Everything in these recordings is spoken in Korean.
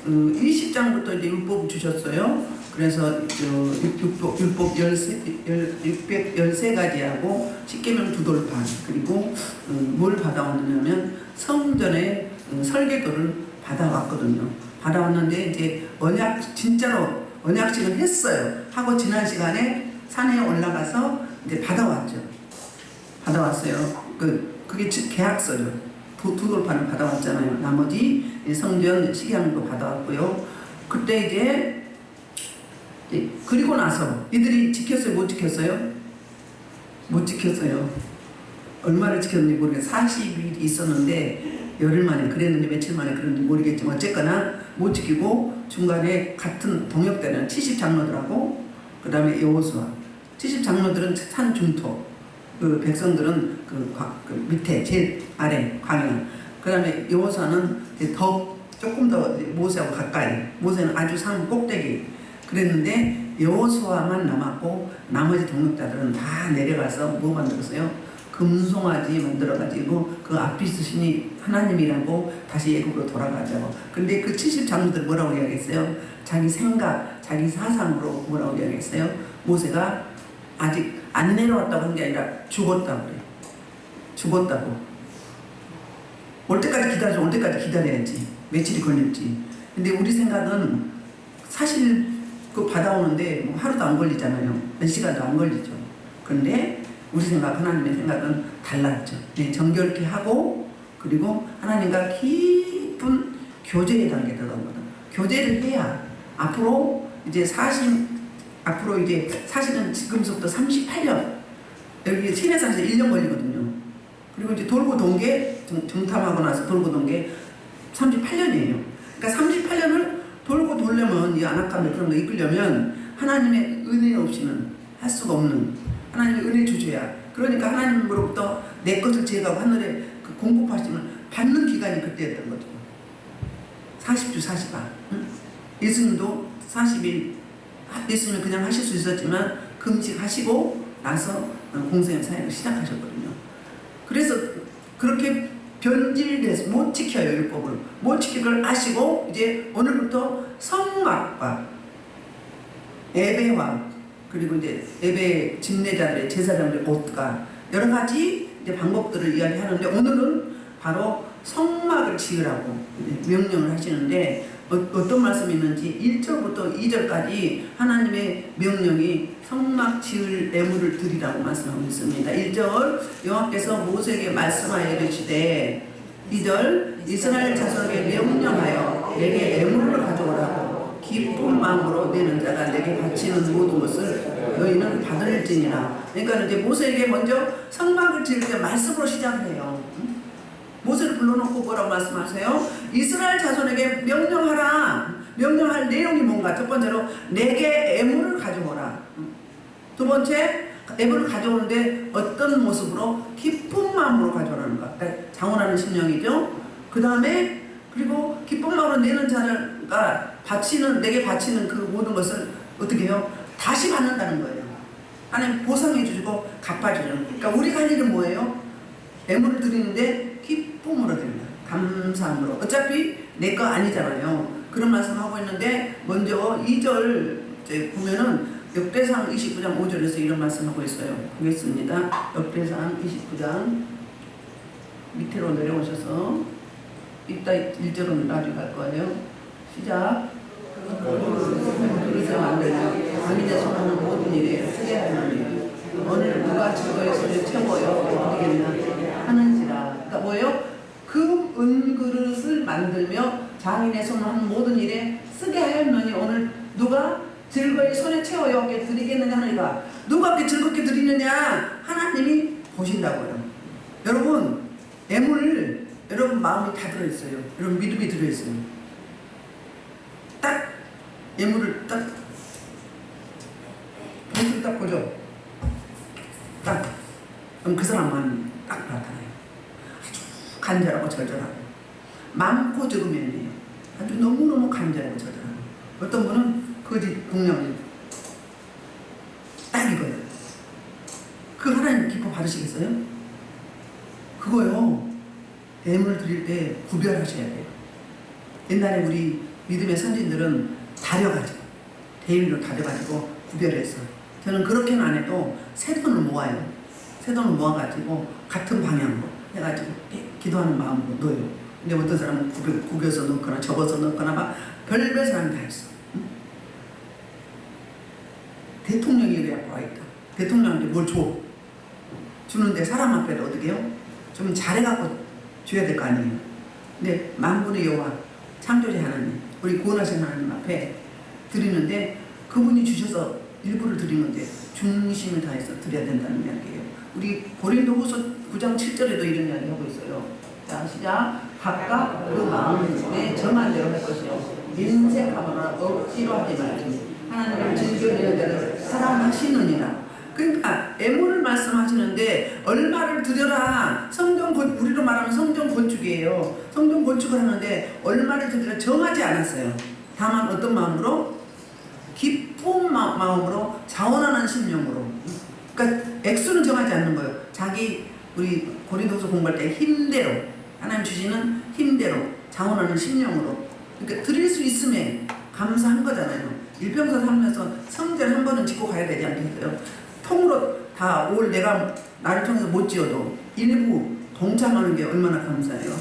20장부터 이제 율법을 주셨어요. 그래서 율법 613가지하고 십계명 두 돌판, 그리고 뭘 받아왔느냐면 성전의 설계도를 받아왔거든요. 받아왔는데 이제 진짜로 언약식을 했어요. 하고 지난 시간에 산에 올라가서 이제 받아왔죠. 받아왔어요. 그게 계약서죠. 두 돌판을 받아왔잖아요. 나머지 성전 식양도 받아왔고요. 그때 이제 그리고 나서 이들이 지켰어요? 못 지켰어요? 못 지켰어요. 얼마를 지켰는지 모르겠어요. 40일이 있었는데 열흘 만에 그랬는지 며칠 만에 그랬는지 모르겠지만 어쨌거나 못 지키고 중간에 같은 동역되는 70장로들하고 그 다음에 여호수아, 70장로들은 산 중토, 그 백성들은 그 밑에 제일 아래 광야, 그 다음에 여호수아는 조금 더 모세하고 가까이, 모세는 아주 산 꼭대기 그랬는데 여호수아만 남았고 나머지 동역자들은 다 내려가서 뭐 만들었어요? 금송아지 만들어가지고 그 앞이스신이 하나님이라고 다시 애굽으로 돌아가자고. 근데 그 70장로들 뭐라고 이야기했어요? 자기 생각, 자기 사상으로 뭐라고 이야기했어요? 모세가 아직 안 내려왔다고 한 게 아니라 죽었다고 그래요. 죽었다고. 올 때까지 기다려줘. 올 때까지 기다려야지. 며칠이 걸릴지. 근데 우리 생각은 사실 그 받아오는데 뭐 하루도 안 걸리잖아요. 몇 시간도 안 걸리죠. 그런데 우리 생각, 하나님의 생각은 달랐죠. 네, 정결케 하고 그리고 하나님과 깊은 교제의 단계에 들어가거든. 교제를 해야 앞으로 이제 사실은 지금부터 38년 여기 시내산에서 1년 걸리거든요. 그리고 이제 돌고 돈 게 정탐하고 나서 돌고 돈 게 38년이에요. 그러니까 38년을 돌고 돌려면 이 안악감을 그런 거 이끌려면 하나님의 은혜 없이는 할 수가 없는 하나님의 은혜 주주야. 그러니까 하나님으로부터 내 것을 제가 하늘에 그 공급하시면 받는 기간이 그때였던 거죠. 40주 40일. 응? 예수님도 40일 예수님은 그냥 하실 수 있었지만 금식하시고 나서 공생의 사역을 시작하셨거든요. 그래서 그렇게 변질돼서 못 지켜요. 율법을 못 지킬 걸 아시고 이제 오늘부터 성막과 예배와 그리고 이제 예배 집례자들의 제사장들의 옷과 여러 가지 이제 방법들을 이야기하는데 오늘은 바로 성막을 지으라고 명령을 하시는데 어떤 말씀이 있는지 1절부터 2절까지 하나님의 명령이 성막 지을 애물을 드리라고 말씀하고 있습니다. 1절 여호와께서 모세에게 말씀하여 이르시되 2절 이스라엘 자손에게 명령하여 내게 애물을 가져오라고 기쁜 마음으로 내는 자가 내게 바치는 모든 것을 너희는 받을지니라. 그러니까 이제 모세에게 먼저 성막을 지을 때 말씀으로 시작해요. 모세를 불러놓고 뭐라고 말씀하세요? 이스라엘 자손에게 명령하라. 명령할 내용이 뭔가? 첫 번째로 내게 애물을 가져오라. 두 번째 애물을 가져오는데 어떤 모습으로? 기쁜 마음으로 가져오라는 것. 그러니까 장원하는 심령이죠. 그 다음에 그리고 기쁜 마음으로 내는 자가 내게 바치는 그 모든 것을 어떻게 해요? 다시 받는다는 거예요. 하나님 보상해 주시고 갚아주는. 그러니까 우리가 할 일은 뭐예요? 애물을 드리는데 기쁨으로 드린다. 감사함으로. 어차피 내 거 아니잖아요. 그런 말씀하고 있는데 먼저 2절 보면은 역대상 29장 5절에서 이런 말씀하고 있어요. 보겠습니다. 역대상 29장 밑으로 내려오셔서 이따 1절은 나중에 갈 거예요. 시작. 그릇을 만들며 자기네 손하는 모든 일에 쓰게 하느니 오늘 누가 즐거이 손을 채워요 어디겠나 하는지라. 그러니까 뭐예요? 그 은그릇을 만들며 장인의 손을 하는 모든 일에 쓰게 하였느니 오늘 누가 즐거이 손에 채워 여기에 드리겠느냐 하니까 누가 그렇게 즐겁게 드리느냐 하나님이 보신다고요. 여러분 애물 여러분 마음이 다 들어있어요. 여러분 믿음이 들어있어요. 딱 애물을 딱 보실 딱 보죠. 딱 그럼 그 사람만 딱 나타나요. 아주 간절하고 절절하고 많고 적으면요 아주 너무너무 간절하고 절절하고 어떤 분은 거짓 공룡이 딱 이거예요. 그 하나님 기뻐 받으시겠어요? 그거요 애물 드릴 때 구별하셔야 돼요. 옛날에 우리 믿음의 선진들은 다려가지고 대의로 다려가지고 구별해서 저는 그렇게는 안 해도 새 돈을 모아요. 새 돈을 모아가지고 같은 방향으로 해가지고 기도하는 마음으로 넣어요. 근데 어떤 사람은 구겨서 넣거나 접어서 넣거나 막 별별 사람이 다 있어. 응? 대통령이 이래 와 있다. 대통령한테 뭘 줘? 주는데 사람 앞에 어떻게 해요? 좀 잘해갖고 줘야 될 거 아니에요. 근데 만군의 여호와 창조주 하나님, 우리 구원하신 하나님 앞에 드리는데 그분이 주셔서 일부를 드리는데 중심을 다해서 드려야 된다는 이야기예요. 우리 고린도후서 9장 7절에도 이런 이야기 하고 있어요. 자, 시작. 각각 그 마음에 정한 대로 할 것이요 인색하거나 억지로 하지 말지 하나님을 즐기는 대로 사랑하시느니라. 그러니까 애물을 말씀하시는데 얼마를 드려라. 우리로 말하면 성경 건축이에요. 성경 건축을 하는데 얼마를 드려라 정하지 않았어요. 다만 어떤 마음으로? 기쁜 마음으로 자원하는 심령으로. 그러니까 액수는 정하지 않는 거예요. 우리 고린도서 공부할 때 힘대로 하나님 주시는 힘대로 자원하는 심령으로. 그러니까 드릴 수 있음에 감사한 거잖아요. 일평생 살면서 성전 한 번은 짓고 가야 되지 않겠어요? 통으로 다 올 내가 나를 통해서 못 지어도 일부 동참하는 게 얼마나 감사해요.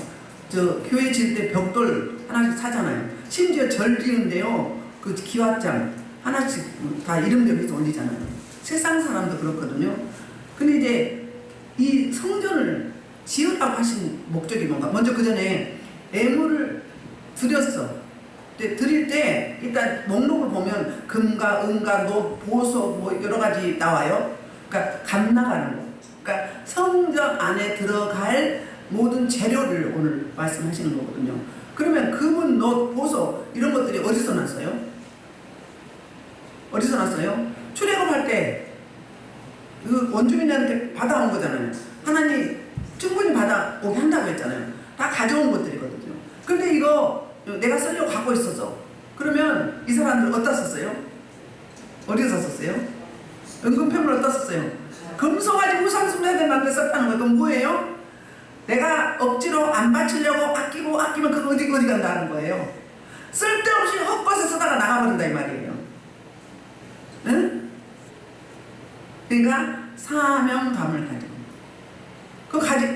저 교회 지을 때 벽돌 하나씩 사잖아요. 심지어 절 지은데요. 그 기와장 하나씩 다 이름대로 해서 올리잖아요. 세상 사람도 그렇거든요. 근데 이제 이 성전을 지으라고 하신 목적이 뭔가? 먼저 그 전에 애물을 드렸어. 드릴 때 일단 목록을 보면 금과 은과 노, 보석 뭐 여러 가지 나와요. 그러니까 값 나가는 거. 그러니까 성전 안에 들어갈 모든 재료를 오늘 말씀하시는 거거든요. 그러면 금은, 노, 보석 이런 것들이 어디서 났어요? 어디서 났어요? 출애굽할 때 그 원주민한테 받아온 거잖아요. 하나님 충분히 받아오게 한다고 했잖아요. 다 가져온 것들이거든요. 근데 이거 내가 쓰려고 갖고 있어서 그러면 이 사람들 어디다 썼어요? 어디서 썼어요? 은근편을 어디다 썼어요? 금송아지 우상숭배대 만들 썼다는 거. 그건 뭐예요? 내가 억지로 안 바치려고 아끼면 그거 어디 간다는 거예요. 쓸데없이 헛것에 쓰다가 나가버린다 이 말이에요. 응? 그러니까 사명감을 가지고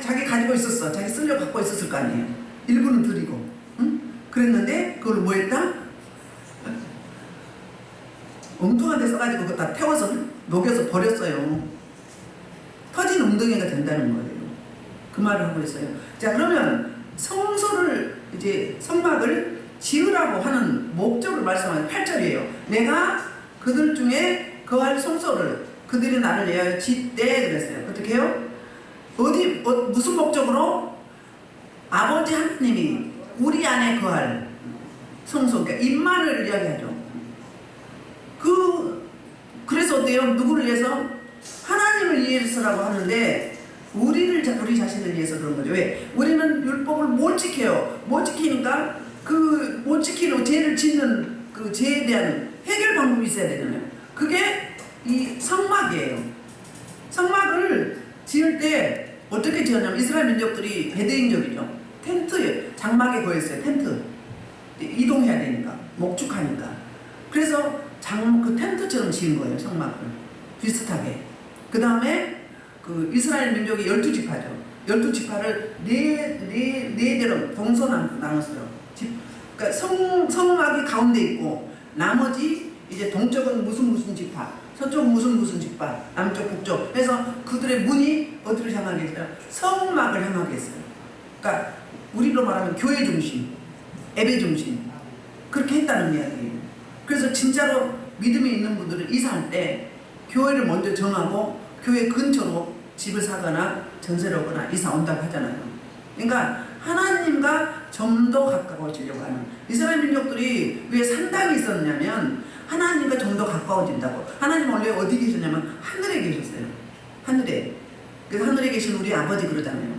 자기 가지고 있었어. 자기 쓰려고 갖고 있었을 거 아니에요. 일부는 드리고 응? 그랬는데 그걸 뭐 했다? 엉뚱한 데 써가지고 그거 다 태워서 녹여서 버렸어요. 터진 웅덩이가 된다는 거예요. 그 말을 하고 있어요. 자, 그러면 성소를 이제 성막을 지으라고 하는 목적을 말씀하는 8절이에요. 내가 그들 중에 거할 성소를 그들이 나를 위하여 짓되 그랬어요. 어떻게 해요? 무슨 목적으로? 아버지 하나님이 우리 안에 거할 성소, 그러니까 임마를 이야기하죠. 그래서 어때요? 누구를 위해서? 하나님을 위해서라고 하는데 우리 자신을 위해서 그런 거죠. 왜? 우리는 율법을 못 지켜요. 못 지키니까 그 못 지키는 죄를 짓는 그 죄에 대한 해결 방법이 있어야 되잖아요. 그게 이 성막이에요. 성막을 지을 때 어떻게 지었냐면 이스라엘 민족들이 베드인족이죠. 텐트, 장막에 거했어요. 텐트. 이동해야 되니까, 목축하니까. 그래서 그 텐트처럼 지은 거예요. 성막을. 비슷하게. 그 다음에 그 이스라엘 민족이 12지파죠. 12지파를 네 대로 동서남북 나눴어요. 그러니까 성막이 가운데 있고 나머지 이제 동쪽은 무슨 지파, 서쪽은 무슨 지파, 남쪽 북쪽. 그래서 그들의 문이 어디를 향하게 했어요? 성막을 향하게 했어요. 그러니까 우리로 말하면 교회 중심, 예배 중심 그렇게 했다는 이야기예요. 그래서 진짜로 믿음이 있는 분들은 이사할 때 교회를 먼저 정하고 교회 근처로 집을 사거나 전세를 오거나 이사 온다고 하잖아요. 그러니까 하나님과 좀 더 가까워지려고 하는 이스라엘 민족들이 왜 산당이 있었냐면 하나님과 좀 더 가까워진다고. 하나님 원래 어디 계셨냐면 하늘에 계셨어요. 하늘에. 그래서 하늘에 계신 우리 아버지 그러잖아요.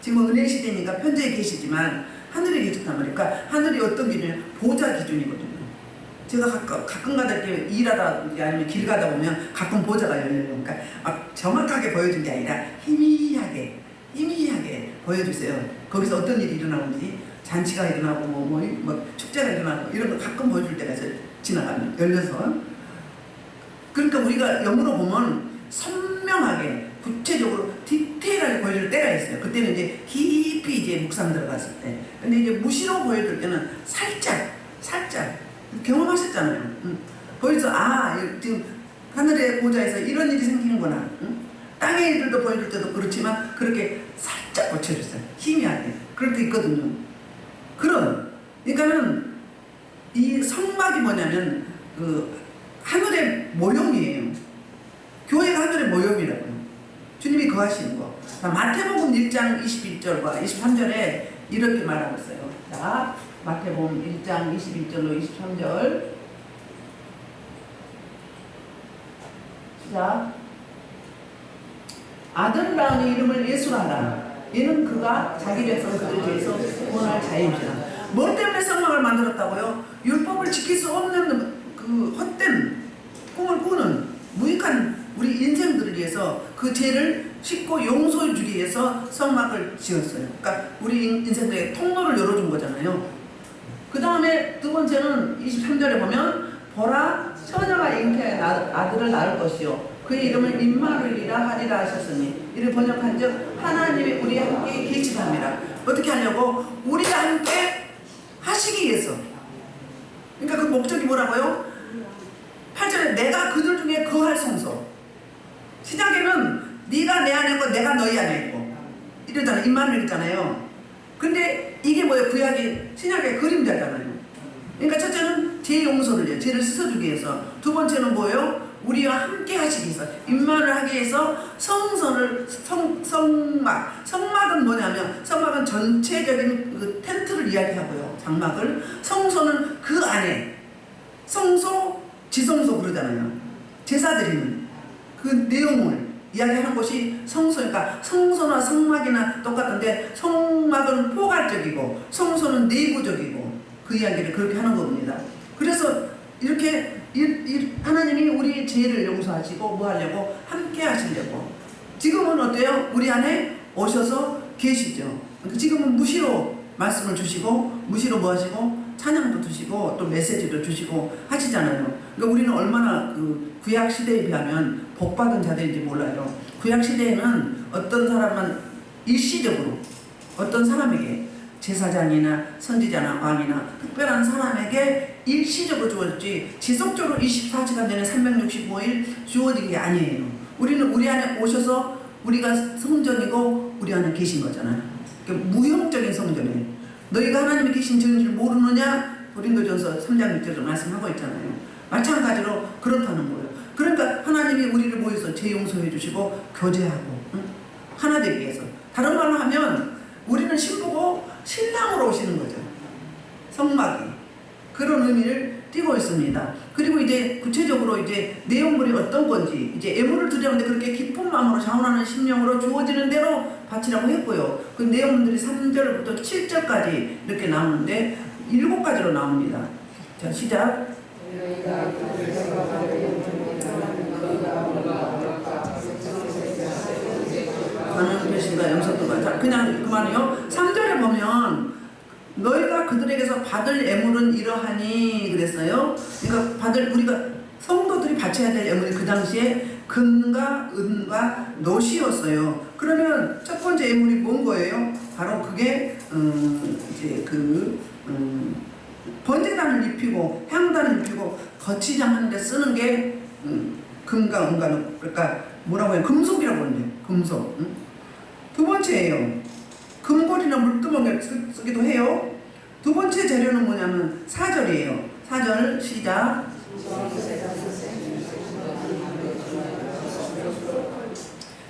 지금 은혜 시대니까 편지에 계시지만 하늘에 계셨단 말이에요. 그러니까 하늘이 어떤 기준이에요? 보좌 기준이거든요. 제가 가끔가다 이렇게 일하다 아니면 길 가다 보면 가끔 보좌가 열려요. 그러니까 막 정확하게 보여준 게 아니라 희미하게 보여주세요. 거기서 어떤 일이 일어나는지 잔치가 일어나고 뭐 축제가 일어나고 이런 거 가끔 보여줄 때가 있어요. 지나가면 열려서. 그러니까 우리가 영으로 보면 선명하게 구체적으로 디테일하게 보여줄 때가 있어요. 그때는 이제 깊이 이제 묵상 들어갔을 때. 근데 이제 무시로 보여줄 때는 살짝 경험하셨잖아요. 보여서 지금 하늘의 보좌에서 이런 일이 생기는구나. 땅의 일들도 보여줄 때도 그렇지만 그렇게 살짝 고쳐줬어요. 희미하게. 그럴 때 있거든요. 그러니까는 이 성막이 뭐냐면 그 하늘의 모형이에요. 교회가 하늘의 모형이라고요. 주님이 거하시는 거. 마태복음 1장 21절과 23절에 이렇게 말하고 있어요. 자, 마태복음 1장 21절로 23절. 시작. 아들 낳으니 이름을 예수라 하라. 이는 그가 자기 백성 그들 뒤에서 구원할 자임이라. 뭐 때문에 성막을 만들었다고요? 율법을 지킬 수 없는 그 헛된 꿈을 꾸는 무익한 우리 인생들을 위해서 그 죄를 씻고 용서해 주기 위해서 성막을 지었어요. 그러니까 우리 인생들의 통로를 열어준 거잖아요. 그 다음에 두 번째는 23절에 보면 보라 처녀가 잉태하여 아들을 낳을 것이요 그의 이름을 임마누엘이라 하리라 하셨으니 이를 번역한즉 하나님이 우리와 함께 계시답니다. 어떻게 하려고? 우리가 함께 하시기 위해서. 그러니까 그 목적이 뭐라고요? 8절에 내가 그들 중에 거할 성소. 시작에는 네가 내 안에 있고 내가 너희 안에 있고 이러잖아요. 임마누엘이잖아요. 근데 이게 뭐예요? 구약이 신약의 그림자잖아요. 그러니까 첫째는 죄 용서를, 죄를 씻어주기 위해서. 두 번째는 뭐예요? 우리와 함께 하시기 위해서. 임마누엘 하기 위해서 성막은 뭐냐면 성막은 전체적인 그 텐트를 이야기하고요. 장막을. 성소는 그 안에 성소, 지성소 그러잖아요. 제사 드리는 그 내용을 이야기하는 것이 성소니까 성소나 성막이나 똑같은데 성막은 포괄적이고 성소는 내부적이고 그 이야기를 그렇게 하는 겁니다. 그래서 이렇게 하나님이 우리 죄를 용서하시고 뭐 하려고? 함께 하시려고. 지금은 어때요? 우리 안에 오셔서 계시죠. 지금은 무시로 말씀을 주시고 무시로 뭐 하시고 찬양도 주시고 또 메시지도 주시고 하시잖아요. 그러니까 우리는 얼마나 그 구약 시대에 비하면 복받은 자들인지 몰라요. 구약 시대에는 어떤 사람은 일시적으로 어떤 사람에게 제사장이나 선지자나 왕이나 특별한 사람에게 일시적으로 주어졌지 지속적으로 24시간 내내 365일 주어진 게 아니에요. 우리는 우리 안에 오셔서 우리가 성전이고 우리 안에 계신 거잖아요. 그러니까 무형적인 성전이에요. 너희가 하나님이 계신 줄 모르느냐? 고린도전서 3장 6절로 말씀하고 있잖아요. 마찬가지로 그렇다는 거예요. 그러니까 하나님이 우리를 모여서 죄 용서해 주시고 교제하고 하나 되기 위해서. 다른 말로 하면 우리는 신부고 신랑으로 오시는 거죠. 성막이 그런 의미를 띠고 있습니다. 그리고 이제 구체적으로 이제 내용물이 어떤 건지 이제 예물을 드리는데 그렇게 기쁜 마음으로 자원하는 심령으로 주어지는 대로 바치라고 했고요. 그 내용물들이 3절부터 7절까지 이렇게 나오는데 7가지로 나옵니다. 자, 시작. 하나님 계신가 영성도가. 자, 그냥 그만해요. 3절에 보면 너희가 그들에게서 받을 예물은 이러하니 그랬어요. 그러니까 우리가 성도들이 바쳐야 될 예물이 그 당시에 금과 은과 놋이었어요. 그러면 첫 번째 예물이 뭔 거예요? 바로 그게 이제 번제단을 입히고 향단을 입히고 거치장 하는데 쓰는 게 금과 은과 그러니까 뭐라고 해요? 금속이라고 하는데 금속. 두 번째예요. 금고리나 물두멍에 쓰기도 해요. 두 번째 재료는 뭐냐면 4절이에요. 4절 시작.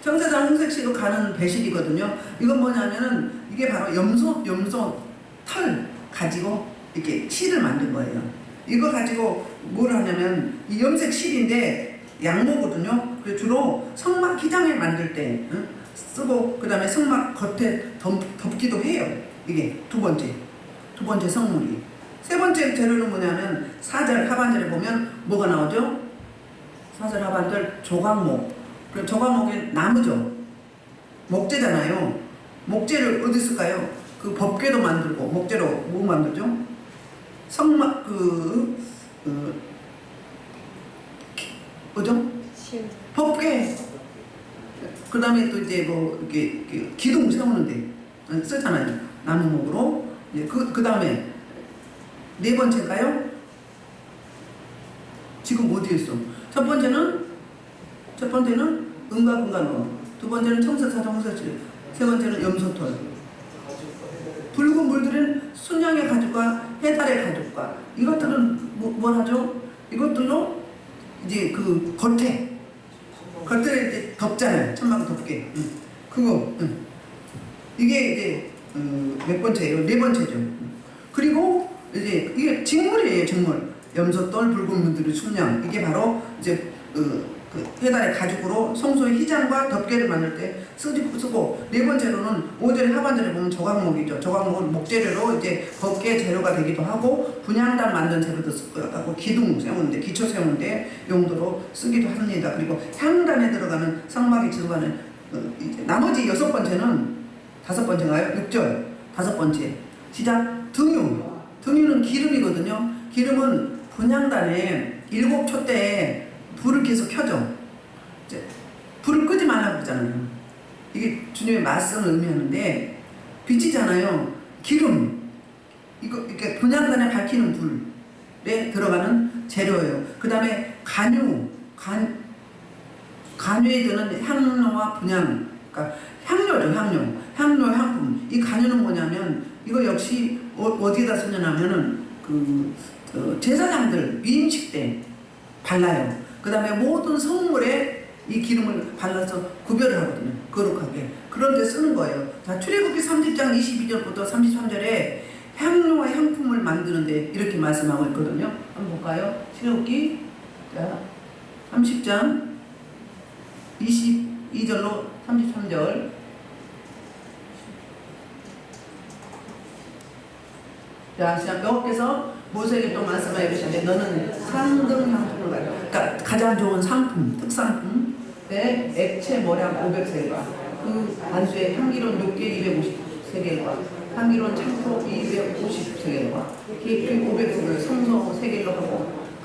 청세장 홍색시로 가는 배실이거든요. 이건 뭐냐면은 이게 바로 염소 털 가지고 이렇게 실을 만든 거예요. 이거 가지고 뭘 하냐면 이 염색 실인데 양모거든요. 그래서 주로 성막 기장에 만들 때 쓰고 그 다음에 성막 겉에 덮기도 해요. 이게 두 번째 성물이. 세 번째 재료는 뭐냐면 4절 하반절에 보면 뭐가 나오죠? 4절 하반절 조각목. 조각목이 나무죠. 목재잖아요. 목재를 어디 쓸까요? 그 법궤도 만들고 목재로 뭐 만들죠? 성막 뭐죠? 법궤. 그 다음에 또 이제 뭐 이렇게 기둥 세우는데 쓰잖아요. 나무목으로. 이제 그 다음에 네 번째인가요? 지금 어디에 있어? 첫 번째는 은가근간원, 두 번째는 청설사정서질, 세 번째는 염소털. 붉은 물들은 순양의 가죽과 해달의 가죽과 이것들은 뭘 하죠? 이것들로 이제 그 겉에 이제 덮잖아요. 천막 덮개. 그거. 이게 이제 몇 번째예요? 네 번째죠. 그리고 이제 이게 직물이에요. 직물. 염소돌, 붉은 물들의 순양. 이게 바로 이제 그 해달의 가죽으로 성소의 휘장과 덮개를 만들 때 쓰고, 네 번째로는 5절 하반절에 보면 조각목이죠. 조각목은 목재료로 이제 덮개 재료가 되기도 하고 분향단 만든 재료도 쓰고 기둥 세우는데 기초 세우는데 용도로 쓰기도 합니다. 그리고 향단에 들어가는 성막에 들어가는 이제 나머지 여섯 번째는 다섯 번째인가요? 6절 다섯 번째 시작. 등유는 기름이거든요. 기름은 분향단에 7촛대에 불을 계속 켜죠. 이제 불을 끄지 말라고 그러잖아요. 이게 주님의 말씀을 의미하는데 빛이잖아요. 기름 이거 이렇게 분향단에 밝히는 불에 들어가는 재료예요. 그 다음에 간유에 드는 향료와 분향, 그러니까 향료죠. 향품. 이 간유는 뭐냐면 이거 역시 어디에다 쓰냐면은 제사장들 위임식 때 발라요. 그 다음에 모든 성물에 이 기름을 발라서 구별을 하거든요. 거룩하게. 그런 데 쓰는 거예요. 자, 출애굽기 30장 22절부터 33절에 향료와 향품을 만드는데 이렇게 말씀하고 있거든요. 한번 볼까요? 출애굽기 30장 22절로 33절. 자, 시작. 여호와께서 모세에게 또 말씀하여 이르시되 너는 상등 향품을 가져. 그러니까 가장 좋은 상품, 특상품, 액체 모량 500세겔과 그 반수에 향기로운 육개 250세겔과 향기로운 창포 250세겔과 기획 500세겔 성소 3개로 하고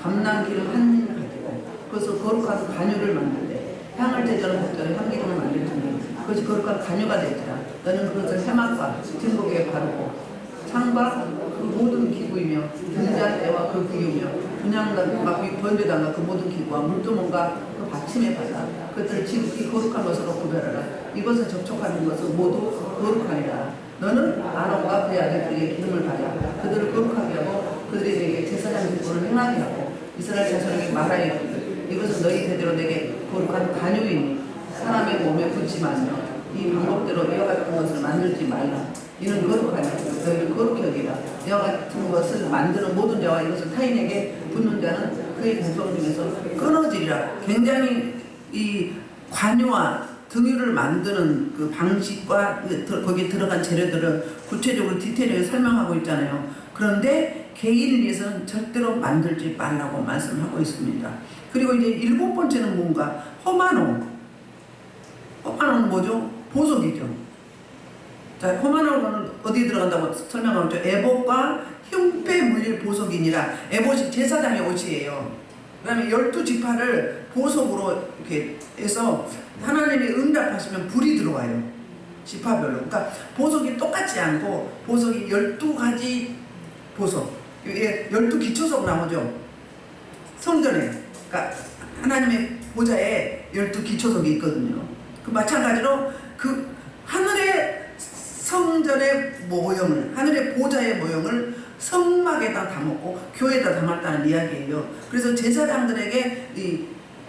감람기름 한 인을 가지고 그것을 거룩한 간유를 만드는데 향을 제절한 것들을 향기름을 만들지니 그것이 거룩한 간유가 되리라. 너는 그것을 해막과 증거기에 바르고 창과 그 모든 기구이며 등잔대와 그 기구이며 분향단과 번제단과 그 모든 기구와 물두멍과 그 받침에 받아 그것들을 지극히 거룩한 것으로 구별하라. 이것에 접촉하는 것은 모두 거룩하니라. 너는 아론과 그의 아들들에게 기름을 발라 그들을 거룩하게 하고 그들에게 제사장 직분을 행하게 하고 이스라엘 자손에게 말하여 이르기를 이것은 너희 대대로 내게 거룩한 간유이니 사람의 몸에 붙지 말며 이 방법대로 이와 같은 것을 만들지 말라. 이는 거룩하니 너희를 거룩히 여기라. 이와 같은 것을 만드는 모든 자와 이것을 타인에게 붙는 자는 그의 백성 중에서 끊어지리라. 굉장히 이 관유와 등유를 만드는 그 방식과 거기에 들어간 재료들을 구체적으로 디테일하게 설명하고 있잖아요. 그런데 개인을 위해서는 절대로 만들지 말라고 말씀하고 있습니다. 그리고 이제 일곱 번째는 뭔가 호마노는 뭐죠? 보석이죠. 자, 호마노는 어디에 들어간다고 설명하고 있죠? 에봇과 흉패 물릴 보석이니라. 에봇이 제사장의 옷이에요. 그 다음에 12지파를 보석으로 이렇게 해서 하나님이 응답하시면 불이 들어와요. 지파별로. 그러니까 보석이 똑같지 않고 보석이 12가지 보석. 12기초석 나오죠. 성전에. 그러니까 하나님의 보좌에 12기초석이 있거든요. 그 마찬가지로 그 하늘의 성전의 모형을, 하늘의 보좌의 모형을 성막에다 담았고 교회에다 담았다는 이야기예요. 그래서 제사장들에게 이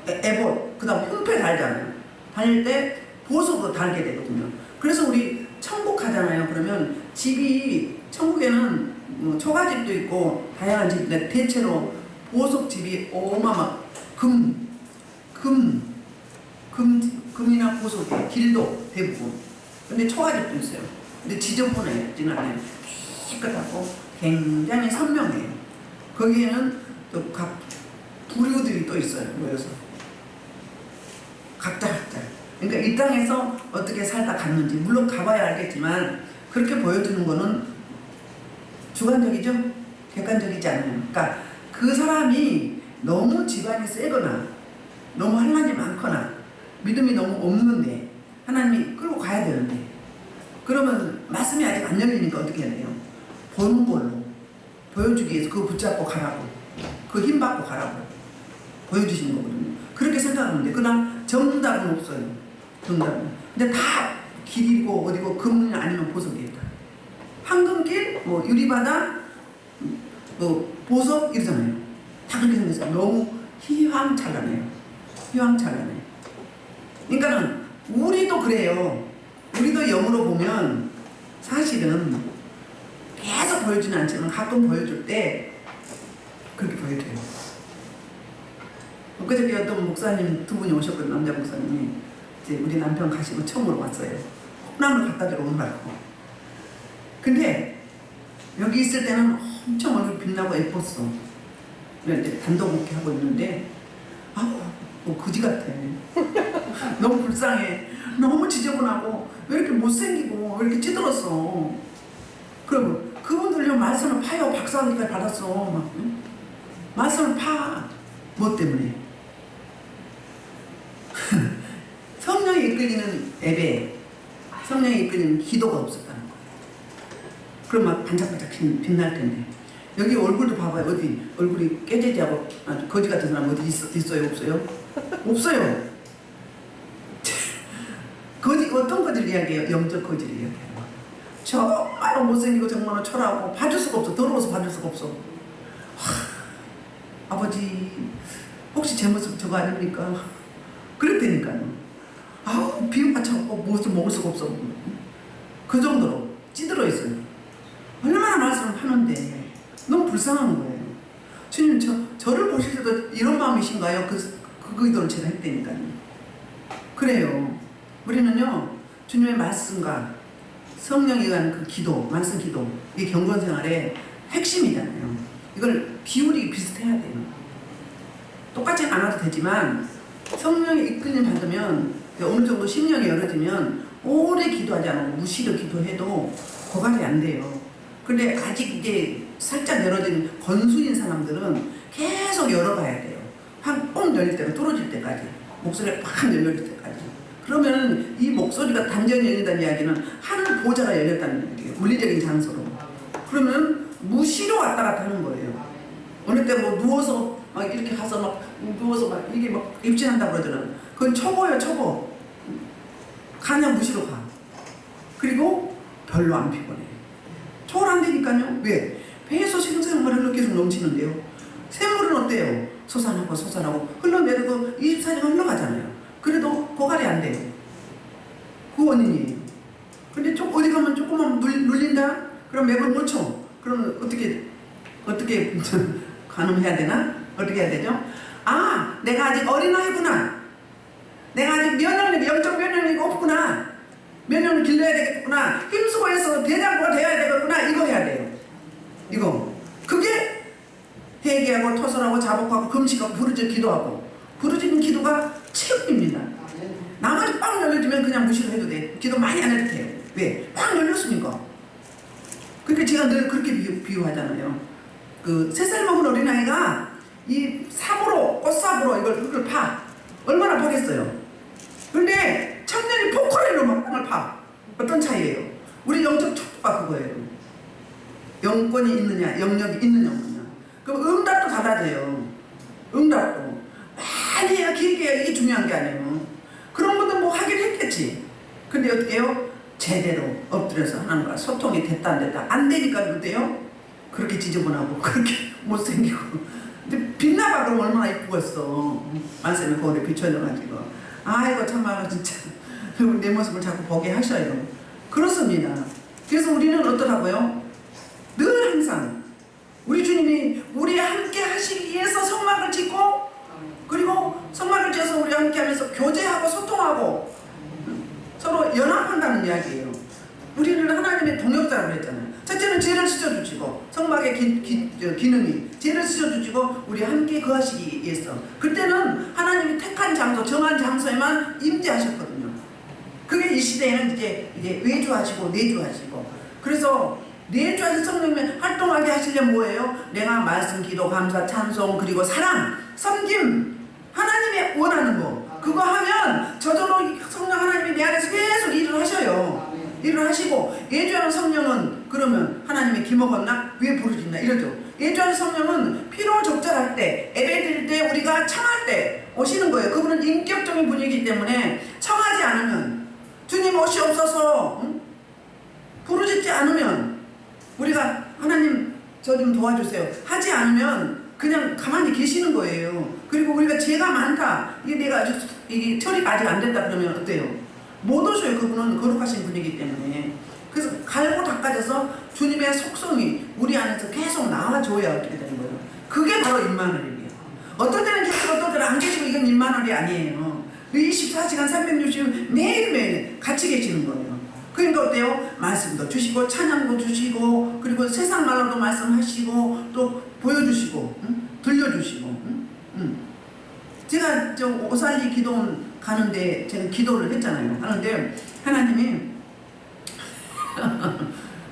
에봇, 그 다음 흉패 달잖아요. 다닐 때 보석으로 달게 되거든요. 그래서 우리 천국 가잖아요. 그러면 집이, 천국에는 초가집도 있고 다양한 집인데 대체로 보석집이 금이나 보석이 길도 대부분. 근데 초가집도 있어요. 근데 지저분해지는 않아요. 깨끗하고 굉장히 선명해요. 거기에는 또 각 부류들이 또 있어요. 모여서 각자. 그러니까 이 땅에서 어떻게 살다 갔는지 물론 가봐야 알겠지만 그렇게 보여주는 거는 주관적이죠? 객관적이지 않아요. 그러니까 그 사람이 너무 집안이 세거나 너무 할망이 많거나 믿음이 너무 없는데 하나님이 끌고 가야 되는데 그러면 말씀이 아직 안 열리니까 어떻게 해야 돼요? 보는 걸로 보여주기 위해서 그거 붙잡고 가라고 그 힘 받고 가라고 보여주시는 거거든요. 그렇게 생각하면 돼. 그러나 정답은 없어요. 정답은. 근데 다 길이고 어디고 금은 아니면 보석이에요. 황금길, 뭐 유리바다, 뭐 보석 이러잖아요. 다 그렇게 생겼어요. 너무 휘황찬란해요. 휘황찬란해요. 그러니까는 우리도 그래요. 우리도 영으로 보면 사실은 계속 보여주는 않지만 가끔 보여줄 때 그렇게 보여줘요. 그저께 어떤 목사님 두 분이 오셨거든요. 남자 목사님이 이제 우리 남편 가시고 처음으로 왔어요. 콩나물 갖다 주러 오느라고. 근데 여기 있을 때는 엄청 얼굴 빛나고 예뻤어. 이제 단독 목회 하고 있는데 아우 뭐 그지 같아. 너무 불쌍해. 너무 지저분하고 왜 이렇게 못생기고 왜 이렇게 찌들었어. 그러면 그분들요 말씀을 파요. 박사학위까지 받았어. 막, 응? 말씀을 파. 뭐 때문에? 성령이 이끌리는 예배, 성령이 이끌리는 기도가 없었다는 거예요. 그럼 막 반짝반짝 빛날 텐데 여기 얼굴도 봐봐요. 어디 얼굴이 깨지지하고 아주 거지 같은 사람 어디 있어요? 없어요? 없어요. 거지 어떤 거지를 이야기해요? 영적 거지를 이야기해요. 정말 못생기고 정말 초라하고 봐줄 수가 없어. 더러워서 봐줄 수가 없어. 아버지 혹시 제 모습 저거 아닙니까? 그랬다니까요. 아우 비유가 차고 무엇을 먹을 수가 없어. 그 정도로 찌들어 있어요. 얼마나 말씀을 파는데 너무 불쌍한 거예요. 주님 저를 보실 때도 이런 마음이신가요? 그 기도를 제가 했다니까요. 그래요. 우리는요 주님의 말씀과 성령에 의한 그 기도, 말씀 기도 이게 경건생활의 핵심이잖아요. 이걸 비율이 비슷해야 돼요. 똑같지 않아도 되지만 성령의 이끌림 받으면 어느 정도 심령이 열어지면 오래 기도하지 않고 무시로 기도해도 고갈이 안 돼요. 근데 아직 이제 살짝 열어진 건수인 사람들은 계속 열어가야 돼요. 한 뻥 열릴 때가 뚫어질 때까지 목소리가 팍 열릴 때까지. 그러면 이 목소리가 단전히 열린다는 이야기는 하늘 보좌가 열렸다는 얘기예요. 물리적인 장소로. 그러면 무시로 왔다 갔다 하는 거예요. 어느 때 뭐 누워서 막 이렇게 가서 막 누워서 막 이게 막 입진한다고 그러잖아요. 그건 초보예요, 초보. 그냥 무시로 가. 그리고 별로 안 피곤해. 초월한다니까요. 왜? 배에서 생생한 흐르 계속 넘치는데요. 샘물은 어때요? 솟아나고 솟아나고 흘러내리고 24시간 흘러가잖아요. 그래도 고갈이 안 돼요. 그 원인이에요. 근데 어디 가면 조금만 눌린다? 그럼 맥을 못 쳐. 그럼 어떻게 가늠해야 되나? 어떻게 해야 되죠? 아, 내가 아직 어린아이구나. 내가 아직 영적 면역력이 없구나. 면역을 길러야 되겠구나. 힘쓰고 해서 대장부가 돼야 되겠구나. 이거 해야 돼요. 이거. 그게 회개하고 토설하고 자복하고 금식하고 부르짖어 기도하고. 부르짖는 기도가 최고입니다. 나머지 빵 열려주면 그냥 무시를 해도 돼. 기도 많이 안 해도 돼요. 왜? 빵 열렸으니까. 그러니까 제가 늘 그렇게 비유하잖아요. 그 3살 먹은 어린아이가 이 삽으로, 꽃삽으로 이걸 파. 얼마나 파겠어요? 근데 청년이 포크레인으로 막 땅을 파. 어떤 차이예요? 우리 영적 촉구가 그거예요. 영권이 있느냐, 영역이 있느냐, 없느냐. 그럼 응답도 달라져요. 응답도. 많이 해야 길게 해야 이게 중요한 게 아니에요. 그런 분들 뭐 하긴 했겠지. 근데 어떻게 해요? 제대로 엎드려서 하나님과 소통이 됐다 안 됐다. 안 되니까 그래요? 그렇게 지저분하고 그렇게 못생기고. 근데 빛나봐 그럼 얼마나 이쁘겠어. 말씀에 거울에 비춰져가지고. 아이고 참말로 진짜 내 모습을 자꾸 보게 하셔요. 그렇습니다. 그래서 우리는 어떠라고요? 늘 항상 우리 주님이 우리와 함께 하시기 위해서 성막을 짓고 그리고 성막을 지어서 우리와 함께 하면서 교제하고 소통하고 서로 연합한다는 이야기예요. 우리는 하나님의 동역자라고 했잖아요. 첫째는 죄를 씻어주시고 성막의 기능이 죄를 씻어주시고 우리 함께 거하시기 위해서 그때는 하나님이 택한 장소 정한 장소에만 임재하셨거든요. 그게 이 시대에는 이제 외주하시고 내주하시고 그래서 내주 안에서 성령님이 활동하게 하시려면 뭐예요? 내가 말씀, 기도, 감사, 찬송, 그리고 사랑, 섬김, 하나님이 원하는 거 그거 하면 저절로 성령 하나님이 내 안에서 계속 일을 하셔요. 일을 하시고 예주하는 성령은 그러면 하나님이 기먹었나? 왜 부르짖나? 이러죠. 예주하는 성령은 필요 적절할 때, 예배드릴 때, 우리가 청할 때 오시는 거예요. 그분은 인격적인 분이기 때문에 청하지 않으면 주님 오시옵소서 부르짖지 않으면 우리가 하나님 저 좀 도와주세요 하지 않으면 그냥 가만히 계시는 거예요. 그리고 우리가 죄가 많다 이게 내가 아직 이게 처리가 아직 안 됐다 그러면 어때요? 못 오셔요. 그분은 거룩하신 분이기 때문에. 그래서 갈고 닦아져서 주님의 속성이 우리 안에서 계속 나와줘야 어떻게 되는 거예요. 그게 바로 임마누엘이에요. 어떤 때는 계시고 어떤 때는 안 계시고 이건 임마누엘이 아니에요. 24시간 360일 매일매일 같이 계시는 거예요. 그러니까 어때요? 말씀도 주시고 찬양도 주시고 그리고 세상 말로도 말씀하시고 또 보여주시고 들려주시고 제가 저 오살리 기도원 가는데 제가 기도를 했잖아요. 하는데 하나님이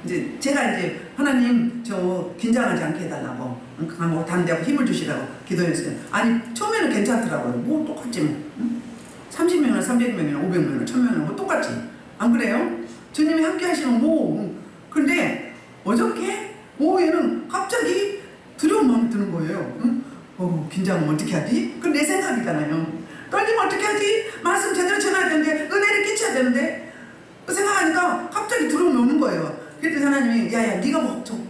이제 제가 이제 하나님 저 긴장하지 않게 해달라고 강하고 담대하고 힘을 주시라고 기도했어요. 아니 처음에는 괜찮더라고요. 뭐 똑같지 뭐 30명이나 300명이나 500명이나 1000명이나 뭐 똑같지 안 그래요? 주님이 함께 하시면 뭐 근데 어저께 오후에는 갑자기 두려운 마음이 드는 거예요. 긴장하면 어떻게 하지? 그건 내 생각이잖아요. 떨리면 어떻게 하지? 말씀 제대로 전해야 되는데 은혜를 끼쳐야 되는데 그 생각하니까 갑자기 두려움이 오는 거예요. 그랬더니 하나님이 야야 네가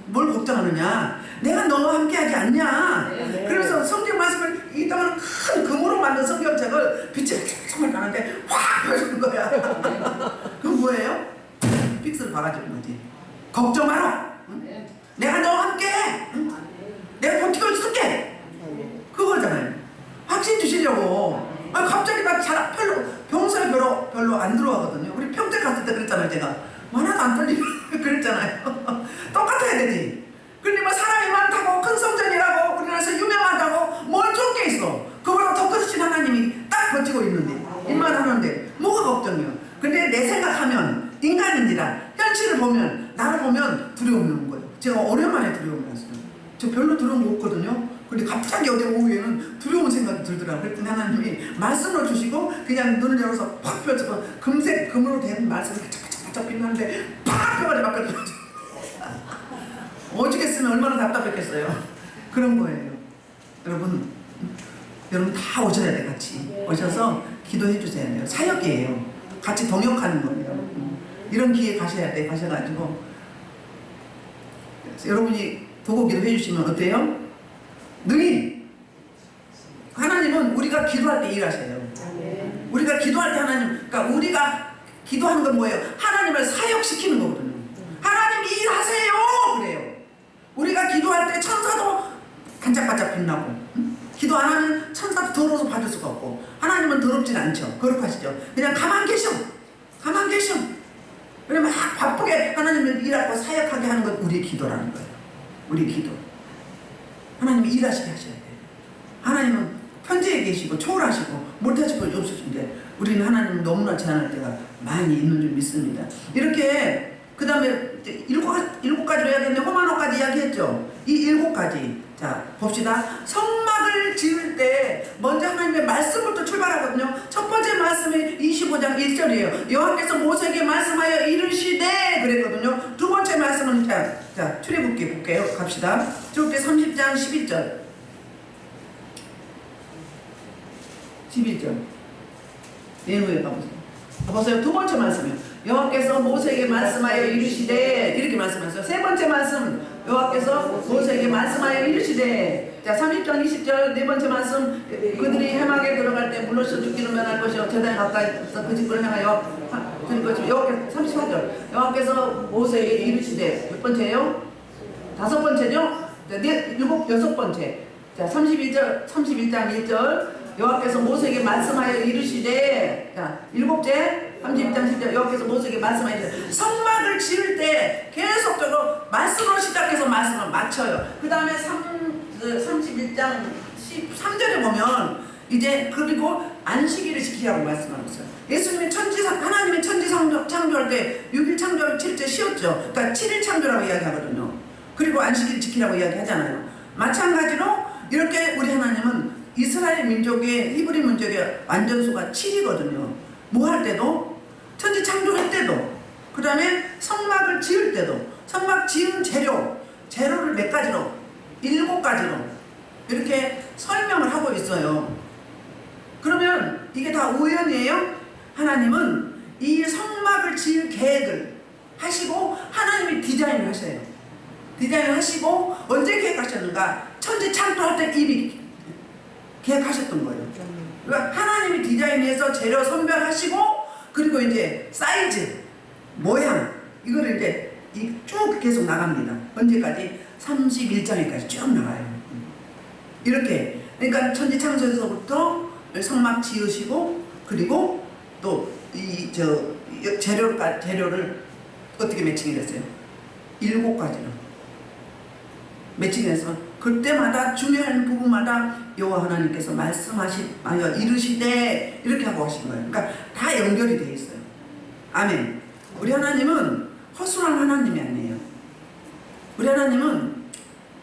뭘 걱정하느냐? 내가 너와 함께 하지 않냐? 그러면서 성경 말씀을 이따가는 큰 금으로 만든 성경책을 빛을 정말 가는데 확 펴주는 거야. 그건 뭐예요? 픽스를 박아주는 거지. 걱정 마라. 응? 내가 너와 함께 해. 응? 내가 버티고 있을게. 그거잖아요. 확신 주시려고. 아니, 갑자기 나 잘 평소에 별로 안 들어가거든요. 우리 평택 갔을 때 그랬잖아요. 제가 하나도 안 떨리고 그랬잖아요. 똑같아야 되지. 근데 뭐 사람이 많다고 큰 성전이라고 우리나라에서 유명하다고 뭘 좋은 게 있어. 그거보다 더 크신 하나님이 딱 버티고 있는데 일만 하는데 뭐가 걱정이요. 근데 내 생각하면 인간인지라 현실을 보면 나를 보면 두려움이 오는 거예요. 제가 오랜만에 두려움이 왔어요. 저 별로 두려움이 없거든요. 근데 갑자기 어제 오후에는 두려운 생각이 들더라고요. 그랬더니 하나님이 말씀을 주시고 그냥 눈을 열어서 팍 펴서 금색 금으로 된 말씀이 바짝바짝 빛나는데 팍 펴가지고 바뀌어져. 오죽했으면 얼마나 답답했겠어요. 그런 거예요. 여러분 다 오셔야 돼. 같이 오셔서 기도해 주셔야 돼요. 사역이에요. 같이 동역하는 거예요. 이런 기회 가셔야 돼. 가셔가지고 여러분이 도구 기도해 주시면 어때요? 능히 하나님은 우리가 기도할 때 일하셔요. 우리가 기도할 때 하나님, 그러니까 우리가 기도하는 건 뭐예요? 하나님을 사역시키는 거거든요. 하나님 일하세요 그래요. 우리가 기도할 때 천사도 반짝반짝 빛나고 기도 안 하면 천사도 더러워서 받을 수가 없고 하나님은 더럽진 않죠. 거룩하시죠. 그냥 가만 계셔. 그래 막 바쁘게 하나님을 일하고 사역하게 하는 건 우리의 기도라는 거예요. 우리 기도. 하나님이 일하시게 하셔야 돼요. 하나님은 편지에 계시고 초월하시고 못하실 건 없으신데 우리는 하나님을 너무나 제한할 때가 많이 있는 줄 믿습니다. 이렇게 그 다음에 일곱 가지로 이야기했는데 호마노까지 이야기했죠. 이 7가지 자 봅시다. 성막을 지을 때 먼저 하나님의 말씀부터 출발하거든요. 첫 번째 말씀이 25장 1절이에요. 여호와께서 모세에게 말씀하여 이르시되 그랬거든요. 두 번째 말씀은 자 출애굽기 볼게요. 갑시다. 출애굽기 30장 11절 11절 내후에 가보세요. 두 번째 말씀이요. 여호와께서 모세에게 말씀하여 이르시되 이렇게 말씀하셨어요. 세 번째 말씀 여호와께서 모세에게 말씀하여 이르시되 자 30장 20절 네 번째 말씀 그들이 해막에 들어갈 때 물로서 죽기를 면할 것이요 대단히 가까이서 그 집을 향하여 드릴 것이요 여호와께서 34절 여호와께서 모세에게 이르시되 몇 번째예요? 다섯 번째죠? 여섯 번째 자 31장 1절 여호와께서 모세에게 말씀하여 이르시되 자 7째 30장 10절 여호와께서 모세에게 말씀하여 이르시되 성막을 지을 때 계속적으로 말씀으로 시작해서 말씀을 맞춰요. 그 다음에 31장 13절에 보면 이제 그리고 안식일을 지키라고 말씀하고 있어요. 예수님이 하나님의 천지 창조할 때 6일 창조하고 7일 쉬었죠. 그러니까 7일 창조라고 이야기하거든요. 그리고 안식일 지키라고 이야기하잖아요. 마찬가지로 이렇게 우리 하나님은 이스라엘 민족의 히브리 민족의 완전수가 7이거든요. 뭐 할 때도 천지 창조할 때도 그 다음에 성막을 지을 때도 성막 지은 재료를 몇 가지로 7가지로 이렇게 설명을 하고 있어요. 그러면 이게 다 우연이에요? 하나님은 이 성막을 지을 계획을 하시고 하나님이 디자인을 하셔요. 디자인을 하시고 언제 계획하셨는가? 천지 창조할 때 이미 계획하셨던 거예요. 그러니까 하나님이 디자인해서 재료 선별하시고 그리고 이제 사이즈, 모양 이거를 이제 쭉 계속 나갑니다. 언제까지? 31장에까지 쭉 나가요. 이렇게 그러니까 천지 창조에서부터 성막 지으시고 그리고 또 이 재료를 어떻게 매칭이 됐어요? 7가지로 매칭해서 그때마다 중요한 부분마다 여호와 하나님께서 말씀하여 이르시되 이렇게 하고 하신 거예요. 그러니까 다 연결이 돼 있어요. 아멘. 우리 하나님은 허술한 하나님이 아니에요. 우리 하나님은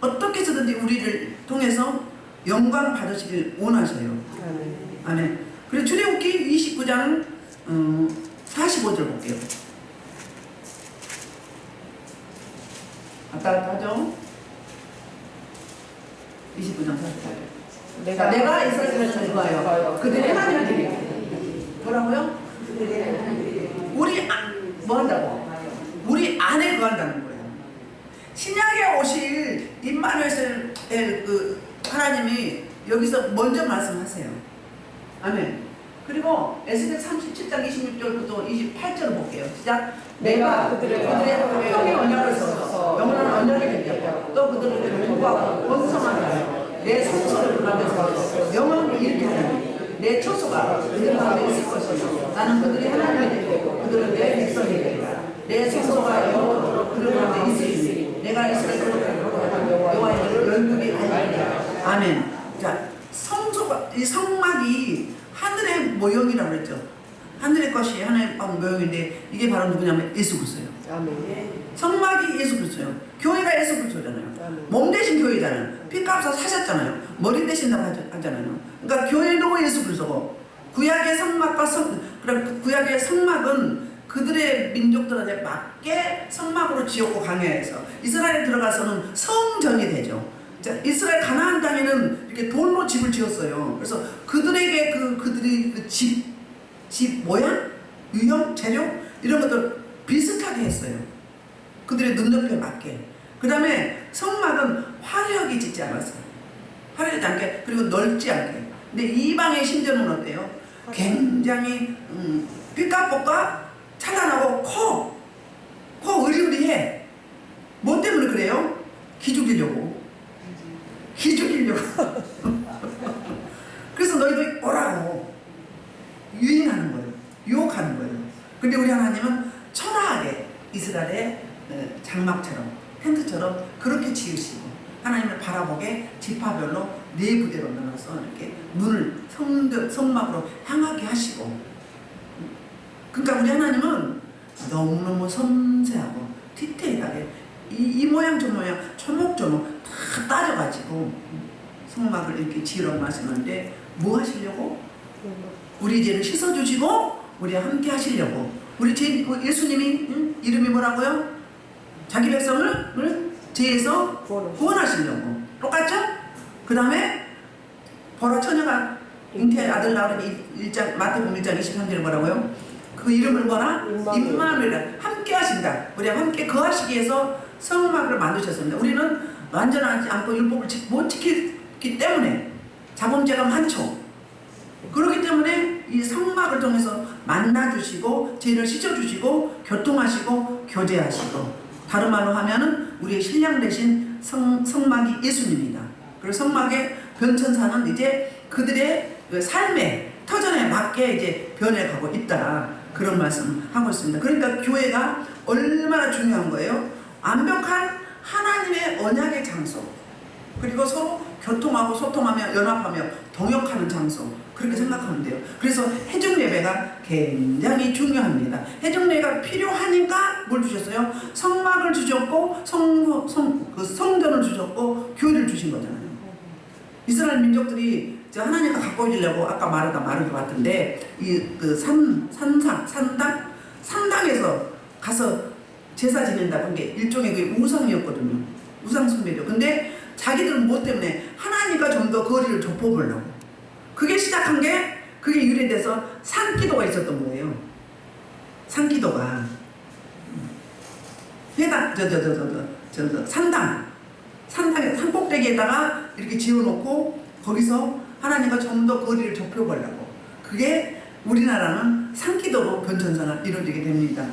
어떻게 해서든지 우리를 통해서 영광 받으시길 원하셔요. 아멘. 그리고 출애굽기 29장 45절 볼게요. 아까 하죠? 29장 44절. 내가 이스라엘을 전거하여 그들의 하나님을 드리겠다. 뭐라고요? 우리 뭐 한다고? 우리 안에 거한다는 거예요. 신약에 오실 임마누엘 그 하나님이 여기서 먼저 말씀하세요. 아멘. 그리고 에스겔 37장 26절부터 28절 볼게요. 시작. 내가 그들의 평의 언약을 써서 영원한 언약을 맺겠고 또 그들을 공부하고 번성하게 하여 내 성소를 그 가운데서 영원히 일으키게 하니 내 처소가 그들 가운데 있을 것이며 나는 그들이 하나님이 되고 그들은 내 백성이 되리라. 내 성소가 영원토록 그들 가운데 있으리니 내가 이스라엘을 여호와의 연금이 아니니라. 아멘. 자, 이 성막이 하늘의 모형이라고 그랬죠. 하늘의 것이 하나의 모형인데 이게 바로 누구냐면 예수 그리스도예요. 아멘. 성막이 예수 그리스도예요. 교회가 예수 그리스도잖아요. 몸 대신 교회잖아요. 피값을 사셨잖아요. 머리 대신다고 하잖아요. 그러니까 교회도 예수 그리스도고 구약의 성막과 그럼 구약의 성막은 그들의 민족들한테 맞게 성막으로 지었고 강해해서 이스라엘에 들어가서는 성전이 되죠. 이스라엘 가나안 땅에는 이렇게 돌로 집을 지었어요. 그래서 그들에게 그들이 그 집 모양, 유형, 재료 이런 것들 비슷하게 했어요. 그들의 능력에 맞게. 그 다음에 성막은 화려하게 짓지 않았어요. 화려하지 않게 그리고 넓지 않게. 근데 이방의 신전은 어때요? 굉장히 삐까뻔까 찬란하고 커 의리의리해. 뭐 때문에 그래요? 기죽이려고. 그래서 너희도 오라고 유인하는 거예요. 유혹하는 거예요. 근데 우리 하나님은 초라하게 이스라엘의 장막처럼 텐트처럼 그렇게 지으시고 하나님을 바라보게 지파별로 4부대로 나눠서 이렇게 문을 성막으로 향하게 하시고. 그러니까 우리 하나님은 너무너무 섬세하고 디테일하게 이 모양 저 모양 조목조목 다 따져가지고 성막을 이렇게 지으라고 말씀하는데 뭐 하시려고? 우리 죄를 씻어주시고 우리와 함께 하시려고. 우리 예수님이 이름이 뭐라고요? 자기 백성을 죄에서 구원하시려고. 똑같죠? 그 다음에 보라 처녀가 잉태의 아들 낳으니 마태복음 1장 23절에 뭐라고요? 그 이름을 뭐라? 임마누엘. 함께 하신다. 우리와 함께 거하시기 위해서 성막을 만드셨습니다. 우리는 완전하지 않고 율법을 못 지키기 때문에 자범죄가 많죠. 그렇기 때문에 이 성막을 통해서 만나주시고 죄를 씻어주시고 교통하시고 교제하시고 다른 말로 하면은 우리의 신랑 되신 성막이 예수님입니다. 그리고 성막의 변천사는 이제 그들의 삶의 터전에 맞게 이제 변해가고 있다. 그런 말씀 하고 있습니다. 그러니까 교회가 얼마나 중요한 거예요? 완벽한 하나님의 언약의 장소 그리고 서로 교통하고 소통하며 연합하며 동역하는 장소, 그렇게 생각하면 돼요. 그래서 해중 예배가 굉장히 중요합니다. 해중 예배가 필요하니까 뭘 주셨어요? 성막을 주셨고 성전을 주셨고 교회를 주신 거잖아요. 이스라엘 민족들이 하나님과 가까워지려고 아까 말하게 봤던데 산당에서 가서 제사 지낸다는 게 일종의 그 우상이었거든요. 우상 숭배죠. 근데 자기들은 뭐 때문에 하나님과 좀 더 거리를 좁혀보려고. 그게 시작한 게 그게 유래돼서 산기도가 있었던 거예요. 산기도가 해당 산당에 산꼭대기에다가 이렇게 지어놓고 거기서 하나님과 좀 더 거리를 좁혀보려고. 그게 우리나라는 산기도로 변천사가 이루어지게 됩니다.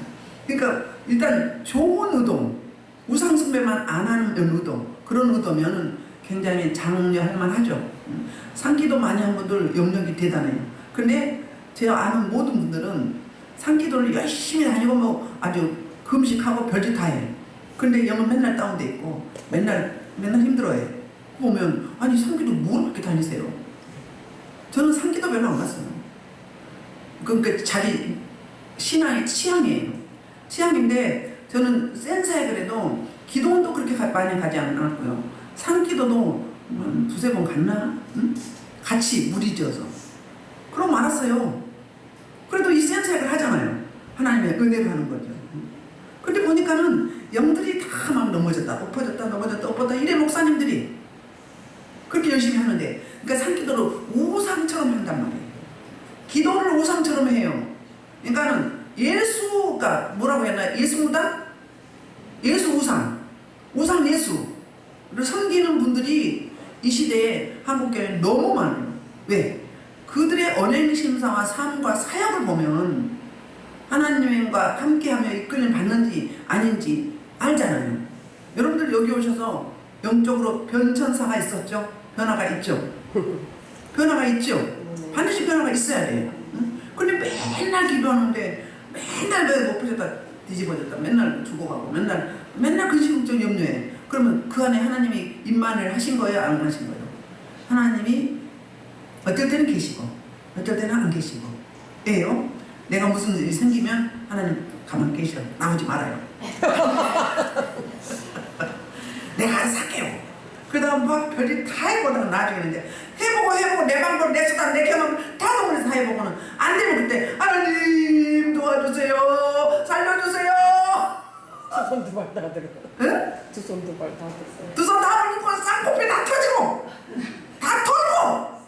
그러니까 일단 좋은 의도, 우상 숭배만 안 하는 의도, 그런 의도면 굉장히 장려할 만하죠. 산기도 많이 한 분들 영역이 대단해요. 근데 제가 아는 모든 분들은 산기도를 열심히 다니고 뭐 아주 금식하고 별짓 다 해. 근데 영은 맨날 다운돼 있고 맨날 힘들어해. 보면 아니 산기도 뭘 그렇게 다니세요? 저는 산기도 별로 안 갔어요. 그러니까 자기 신앙의 취향이에요. 취향인데 저는 센사에 그래도 기도원도 그렇게 많이 가지 않았고요. 산기도도 두세 번 갔나? 응? 같이 무리지어서. 그럼 알았어요. 그래도 이 센사역을 하잖아요. 하나님의 은혜를 하는 거죠. 근데 보니까는 영들이 다 막 넘어졌다 엎어졌다 이래 목사님들이 그렇게 열심히 하는데, 그러니까 산기도를 우상처럼 한단 말이에요. 기도를 우상처럼 해요. 그러니까는 예수가 뭐라고 했나? 예수 무당? 예수 우상 예수를 섬기는 분들이 이 시대에 한국교회에 너무 많아요. 왜? 그들의 언행 심사와 삶과 사역을 보면 하나님과 함께하며 이끌림 받는지 아닌지 알잖아요. 여러분들 여기 오셔서 영적으로 변천사가 있었죠? 변화가 있죠? 변화가 있죠? 반드시 변화가 있어야 돼요. 근데 맨날 기도하는데 맨날 왜 못 펴졌다 뒤집어졌다 맨날 죽어가고 맨날 근심걱정 염려해. 그러면 그 안에 하나님이 임만을 하신 거예요? 안 하신 거예요? 하나님이 어떨 때는 계시고 어떨 때는 안 계시고 예요? 내가 무슨 일이 생기면 하나님 가만 계셔. 나오지 말아요. 내가 알아서 할게요. 그 다음 막 별일 다 해보다가 나중에 이제 해보고 내 방법 내 수단 내 경험 다 동원해서 다 해보고는 안 되면 그때 하나님 도와주세요 살려주세요. 두 손 두 발 다 들어. 응? 두 손 두 발 다 들어. 두 손 다 벌리고 쌍코피 다 터지고 다 털고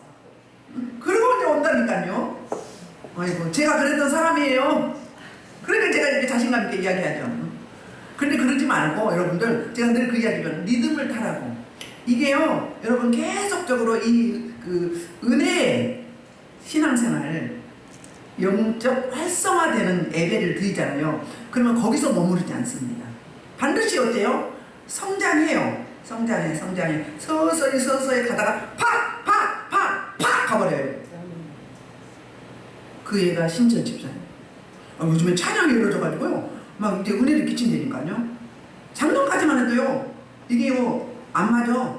그리고 이제 온다니까요. 아이고 제가 그랬던 사람이에요. 그러니까 제가 이렇게 자신감 있게 이야기하죠. 근데 그러지 말고 여러분들 제가 늘 그 이야기면 리듬을 타라고. 이게요 여러분 계속적으로 이 그 은혜의 신앙생활 영적 활성화되는 예배를 드리잖아요. 그러면 거기서 머무르지 않습니다. 반드시 어때요? 성장해요. 성장해 서서히 가다가 팍 가버려요. 그 애가 신천 집사님. 요즘에 찬양이 이루어져가지고요 막 이제 은혜를 끼친다니까요. 작년까지만 해도요 이게요 안 맞아.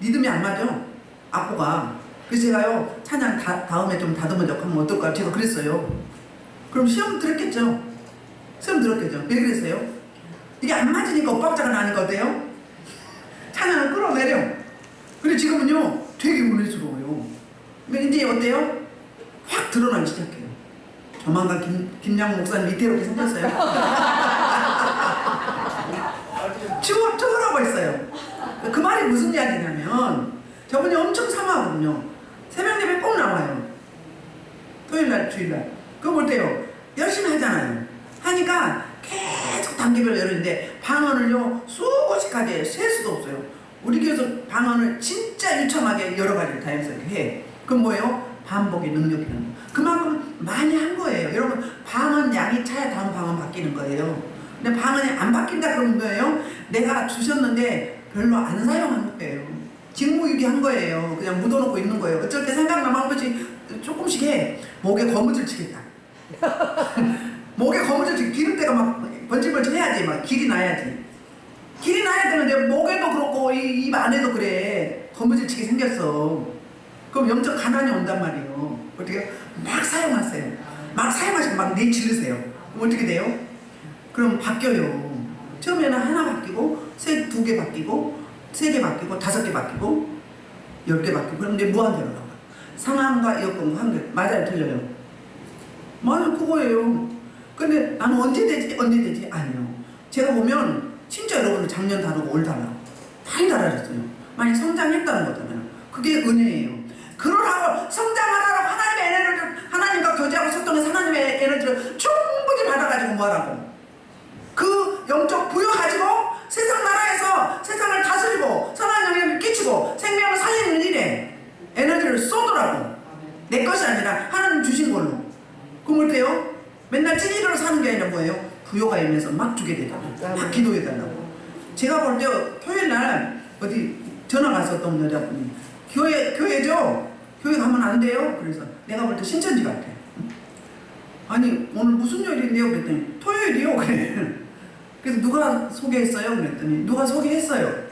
리듬이 안 맞아. 악보가. 그래서 제가요 찬양 다음에 좀 다듬어져 하면 어떨까 제가 그랬어요. 그럼 시험 들었겠죠. 왜 그랬어요? 이게 안 맞으니까 엇박자가 나니까 어때요? 찬양을 끌어내려. 근데 지금은요 되게 은혜스러워요. 근데 이제 어때요? 확 드러나기 시작해요. 조만간 김양 목사님 이태롭게 생겼어요. 쭈그러고 있어요. 그 말이 무슨 이야기냐면 저분이 엄청 사모하거든요. 새벽 예배 꼭 나와요. 토요일날 주일날. 그거 볼 때요 열심히 하잖아요. 하니까 계속 단계별로 열는데 방언을요 수없이 가지 셀 수도 없어요. 우리 교회에서 방언을 진짜 유창하게 여러 가지를 다양하게 해. 그건 뭐예요? 반복의 능력이라는 거. 그만큼 많이 한 거예요. 여러분 방언 양이 차야 다음 방언 바뀌는 거예요. 근데 방언이 안 바뀐다 그러면 뭐예요? 내가 주셨는데 별로 안 사용한 거예요. 직무유기한 거예요. 그냥 묻어놓고 있는 거예요. 어쩔 때 생각나면 한 번씩 조금씩 해. 목에 거무줄 치겠다. 목에 거무줄 치고 기름때가 막 번질번질 해야지. 막 길이 나야지. 길이 나야 되는데 목에도 그렇고 입 안에도 그래. 거무질치게 생겼어. 그럼 영적 가난이 온단 말이에요. 어떻게 막 사용하세요. 막 사용하시고 막 내치르세요. 그럼 어떻게 돼요? 그럼 바뀌어요. 처음에는 하나 바뀌고, 두 개 바뀌고, 세 개 바뀌고, 5개 바뀌고, 10개 바뀌고, 그럼 이제 무한대로 나와. 상황과 여건과 환경. 맞아요, 틀려요? 맞아요, 그거예요. 근데 나는 언제 되지? 언제 되지? 아니요. 제가 보면 진짜 여러분은 작년 다르고 올 달라. 많이 달라졌어요. 많이 성장했다는 거잖아요. 그게 은혜예요. 그러라고 성장하라고 하나님의 에너지를, 하나님과 교제하고 소통해서 하나님의 에너지를 충분히 받아가지고 뭐하라고? 그 영적 부여 가지고 세상 나라에서 세상을 다스리고 선한 영향을 끼치고 생명을 살리는 일에 에너지를 쏟으라고. 내 것이 아니라 하나님 주신 걸로. 그럼 어때요? 맨날 찐이로 사는 게 아니라 뭐예요? 부여가 임해서 막 주게 되잖아요. 막 기도해달라고. 제가 볼 때 토요일날 어디 전화 가서 어떤 여자분이 교회죠? 교회 가면 안 돼요? 그래서 내가 볼 때 신천지 같아. 아니 오늘 무슨 요일인데요? 그랬더니 토요일이요? 그래. 그래서 누가 소개했어요? 그랬더니 누가 소개했어요.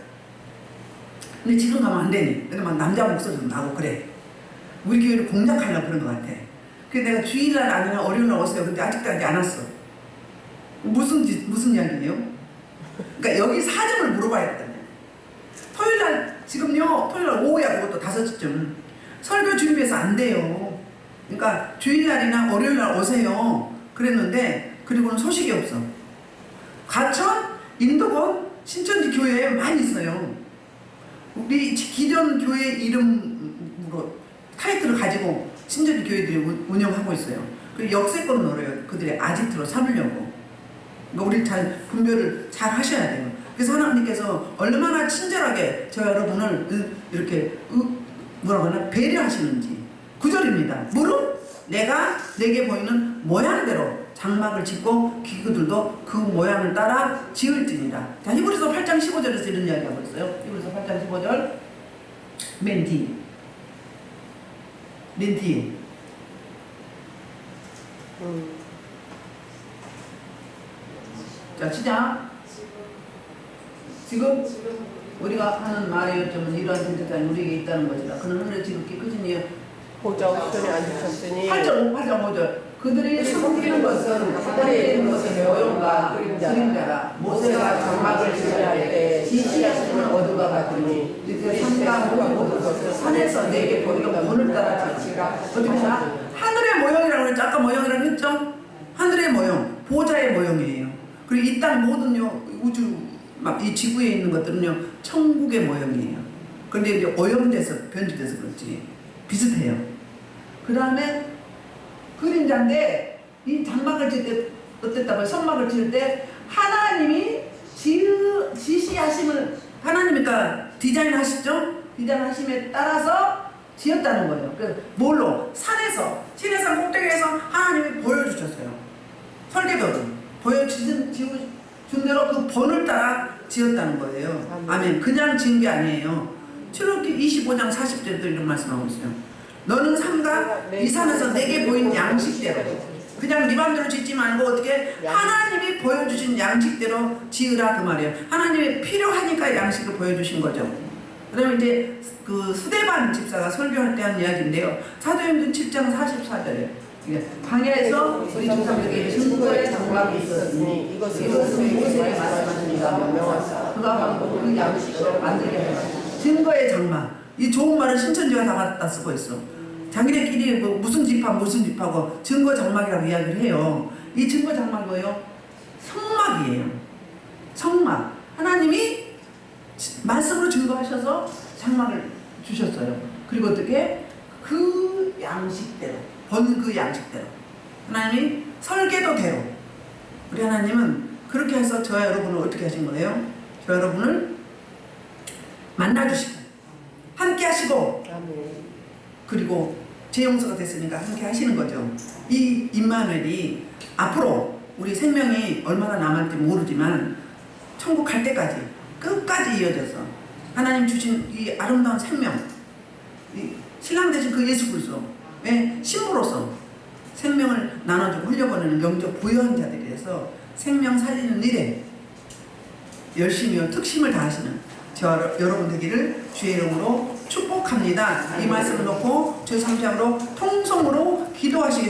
근데 지금 가면 안 되니. 근데 막 남자 목소리도 나고 그래. 우리 교회를 공략하려고 그런 것 같아. 그래서 내가 주일날 아니면 월요일날 오세요. 근데 아직까지 안 왔어. 무슨 이야기예요? 그러니까 여기 사정을 물어봐야겠다네. 토요일날 지금요. 토요일날 오후야 그것도 5시쯤. 설교 준비해서 안 돼요. 그러니까 주일날이나 월요일날 오세요. 그랬는데 그리고는 소식이 없어. 가천, 인도권, 신천지 교회에 많이 있어요. 우리 기존 교회 이름으로 타이틀을 가지고 신천지 교회들이 운영하고 있어요. 그리고 역세권을 노려요. 그들의 아지트로 삼으려고. 그러니까 우리 잘 분별을 잘 하셔야 돼요. 그래서 하나님께서 얼마나 친절하게 저 여러분을 이렇게 뭐라고 하나 배려하시는지. 9절입니다. 무릇 내가 내게 보이는 모양대로 장막을 짓고 기구들도 그 모양을 따라 지을지니라. 자, 히브리서 8장 15절에서 이런 이야기 하고 있어요. 히브리서 8장 15절 맨 뒤에 자, 시작. 지금 우리가 하는 말의 요점은 이러한 존재자는 우리에게 있다는 것이다. 그는 하늘의 지극히 크신 이여 보좌 우편에 앉으셨으니 8절 5절 그들이 섬기는 것은 하늘에 있는 것은 모형과 그림자라. 모세가 장막을 지으려 할 때 지시하시는 어두가 같으니 그들이 산과 모든 것을 산에서 내게 보이는 문을 따라 지으라. 어떻게 하나? 하늘의 모형이라고 했죠. 아까 모형이라고 했죠. 하늘의 모형, 보좌의 모형이에요. 그리고 이 땅 모든 우주 막 이 지구에 있는 것들은요 천국의 모형이에요. 그런데 이제 오염돼서 변질돼서 그렇지 비슷해요. 그 다음에 그림자인데 이 장막을 지을 때 어땠다고요? 선막을 지을 때 하나님이 지시하심을 하나님이니까 디자인하시죠? 디자인하심에 따라서 지었다는 거예요. 그래서 뭘로? 산에서 시내산 꼭대기에서 하나님이 보여주셨어요. 설계도를 보여주신 대로 그 번을 따라 지었다는 거예요. 아멘. 그냥 지은 게 아니에요. 출애굽기 25장 40절에도 이런 말씀하고 있어요. 너는 삼가 이 산에서 내게 보인 양식대로 그냥 네 맘대로 짓지 말고 어떻게 하나님이 보여주신 양식대로 지으라 그 말이에요. 하나님이 필요하니까 양식을 보여주신 거죠. 그 다음에 이제 그 스데반 집사가 설교할 때 한 이야기인데요. 사도행전 7장 44절에 광야에서 우리 조상들에게 증거의 장막이 있었으니 이것은 모세가 말씀하십니다. 명명하사 그가 방금 그 양식을 만들게 하라. 증거의 장막. 이 좋은 말은 신천지가 다 갖다 쓰고 있어. 자기네끼리 뭐 무슨 집하고 증거 장막이라고 이야기를 해요. 이 증거 장막이 뭐예요? 성막이에요. 성막. 하나님이 말씀으로 증거하셔서 장막을 주셨어요. 그리고 어떻게? 그 양식대로 그 양식대로 하나님이 설계도대로 우리 하나님은 그렇게 해서 저와 여러분을 어떻게 하신 거예요? 저 여러분을 만나주시고 함께 하시고 그리고 제 용서가 됐으니까 함께 하시는 거죠. 이 임마누엘이 앞으로 우리 생명이 얼마나 남을지 모르지만 천국 갈 때까지 끝까지 이어져서 하나님 주신 이 아름다운 생명 이 신랑 되신 그 예수 그리스도 신부로서 생명을 나눠주고 흘려보내는 영적 부여한 자들이 돼서 생명 살리는 일에 열심히요 특심을 다하시는 저 여러분 되기를 주의 이름으로 축복합니다. 이 말씀을 놓고 주 3장으로 통성으로 기도하시겠습니다.